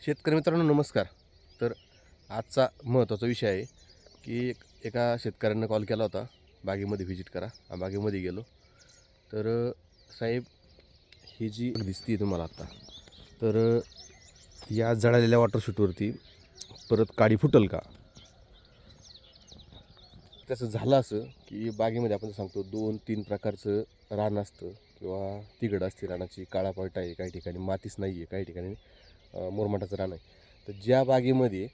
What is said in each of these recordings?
शेतकरी मित्रांनो नमस्कार. तर आजचा महत्त्वाचा विषय आहे की एका शेतकऱ्यानं कॉल केला होता, बागेमध्ये व्हिजिट करा. बागेमध्ये गेलो तर साहेब ही जी दिसती तुम्हाला आता, तर या जळालेल्या वॉटर शूटवरती परत काडी फुटल का? तसं झालं असं की बागेमध्ये आपण सांगतो 2-3 प्रकारचं रान असतं किंवा तिगड असते रानाची, काळा पळटा आहे, काही ठिकाणी मातीच नाही आहे, काही ठिकाणी मुरमाटाचं रान आहे. तर ज्या बागेमध्ये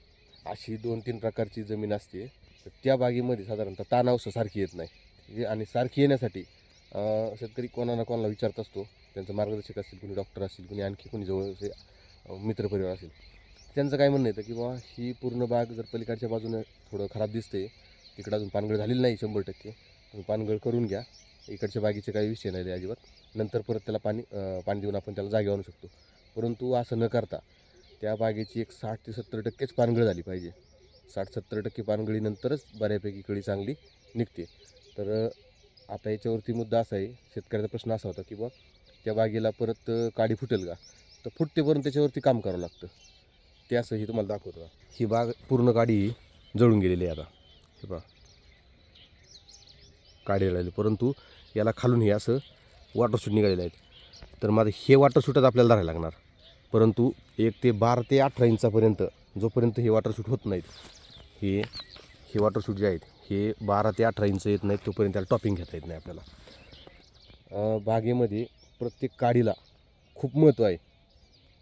अशी 2-3 प्रकारची जमीन असते तर त्या बागेमध्ये साधारणतः तानावसं सारखी येत नाही. आणि सारखी येण्यासाठी शेतकरी कोणाला कोणाला विचारत असतो. त्यांचं मार्गदर्शक असतील, कोणी डॉक्टर असतील, कोणी आणखी कोणी जवळचे मित्रपरिवार असेल. त्यांचं काय म्हणणं येतं की बाबा ही पूर्ण बाग जर पलीकडच्या बाजूने थोडं खराब दिसते, तिकडं अजून पानगळ झालेली नाही 100%, तुम्ही पानगळ करून घ्या. इकडच्या बागेचे काही विषय नाही अजिबात, नंतर परत त्याला पाणी देऊन आपण त्याला जागे आणू शकतो. परंतु असं न करता त्या बागेची एक 60 ते 70%च पानगळ झाली पाहिजे. 60-70% पानगळीनंतरच बऱ्यापैकी कळी चांगली निघते. तर आता याच्यावरती मुद्दा असा आहे, शेतकऱ्याचा प्रश्न असा होता की बा त्या बागेला परत काडी फुटेल का? तर फुटतेपर्यंत त्याच्यावरती काम करावं लागतं. ते असंही तुम्हाला दाखवतो. ही बाग पूर्ण काडी जळून गेलेली आहे आता. हे पहा, काडी जळाली, परंतु याला खालून हे असं वॉटर शूट निघालेले आहेत. तर माझं हे वॉटर शूटच आपल्याला धरायला लागणार. परंतु 1 ते 12 ते 18 इंचापर्यंत जोपर्यंत हे वॉटर शूट होत नाहीत, हे वॉटर शूट जे आहेत हे 12 ते 18 इंच येत नाहीत तोपर्यंत त्याला टॉपिंग घेता येत नाही आपल्याला. बागेमध्ये प्रत्येक काडीला खूप महत्त्व आहे.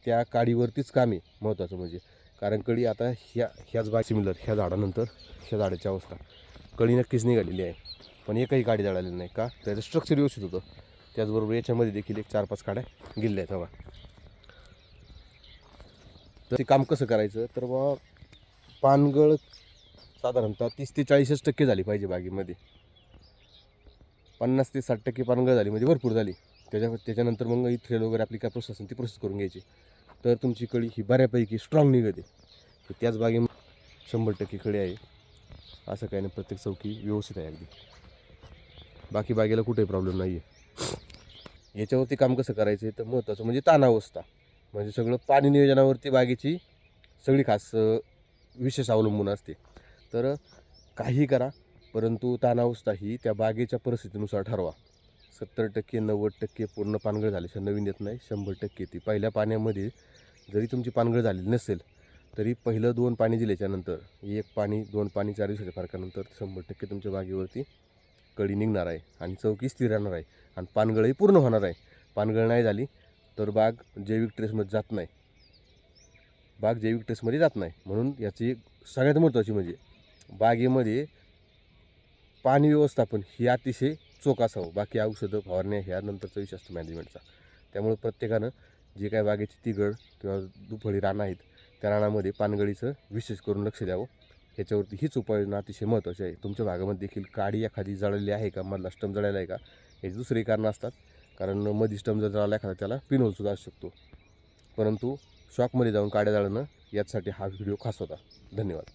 त्या काडीवरतीच काम आहे महत्त्वाचं म्हणजे. कारण कळी आता ह्याच बाग सिमिलर ह्या झाडानंतर ह्या झाडाची अवस्था कळी नक्कीच निघालेली आहे, पण एकही काडी जळालेली नाही. का? त्याचं स्ट्रक्चर व्यवस्थित होतं. त्याचबरोबर याच्यामध्ये देखील 1-4-5 काड्या गेलेल्या आहेत हवा. तर ते काम कसं करायचं, तर बा पानगळ साधारणतः 30 ते 40% झाली पाहिजे बागेमध्ये. 50 ते 60% पानगळ झाली म्हणजे भरपूर झाली. त्याच्यानंतर मग इथ्रेल वगैरे आपली काय प्रोसेस ती प्रोसेस करून घ्यायची. तर तुमची कळी ही बऱ्यापैकी स्ट्रॉंग निघते. त्याच बागेमध्ये 100% कळी आहे असं काही नाही. प्रत्येक चौकी व्यवस्थित आहे अगदी. बाकी बागेला कुठेही प्रॉब्लेम नाही आहे. याच्यावरती काम कसं करायचं आहे, तर महत्त्वाचं म्हणजे तानावस्था. म्हणजे सगळं पाणी नियोजनावरती बागेची सगळी खास विशेष अवलंबून असते. तर काही करा, परंतु तानावस्था ही त्या बागेच्या परिस्थितीनुसार ठरवा. 70% 90% पूर्ण पानगळ झाल्याशिवाय नवीन येत नाही. 100% ती पहिल्या पाण्यामध्ये जरी तुमची पानगळ झालेली नसेल तरी पहिलं 2 पाणी दिल्याच्यानंतर 1 पाणी 2 पाणी 4 दिवसाच्या फरकानंतर 100% तुमच्या बागेवरती कळी निघणार आहे आणि चौकी स्थिर राहणार आहे आणि पानगळही पूर्ण होणार आहे. पानगळ नाही झाली तर बाग जैविक ट्रेसमध्ये जात नाही. म्हणून याची सगळ्यात महत्त्वाची म्हणजे बागेमध्ये पाणी व्यवस्थापन ही अतिशय चोख असावं. बाकी औषधं फवारण्या ह्या नंतरचा विषय असतो मॅनेजमेंटचा. त्यामुळे प्रत्येकानं जे काय बागेची तिगड किंवा दुफळी रानं आहेत त्या रानामध्ये पानगळीचं विशेष करून लक्ष द्यावं. ह्याच्यावरती हीच उपाययोजना अतिशय महत्त्वाची आहे. तुमच्या भागामध्ये देखील काडी एखादी जळालेली आहे का, मधला स्टंप जळालेला आहे का, याची दुसरी कारणं असतात. कारण मध्ये स्टंप जर जळाला एखादा त्याला पिनहोलसुद्धा असू शकतो. परंतु शॉकमध्ये जाऊन काड्या जाळणं यासाठी हा व्हिडिओ खास होता. धन्यवाद.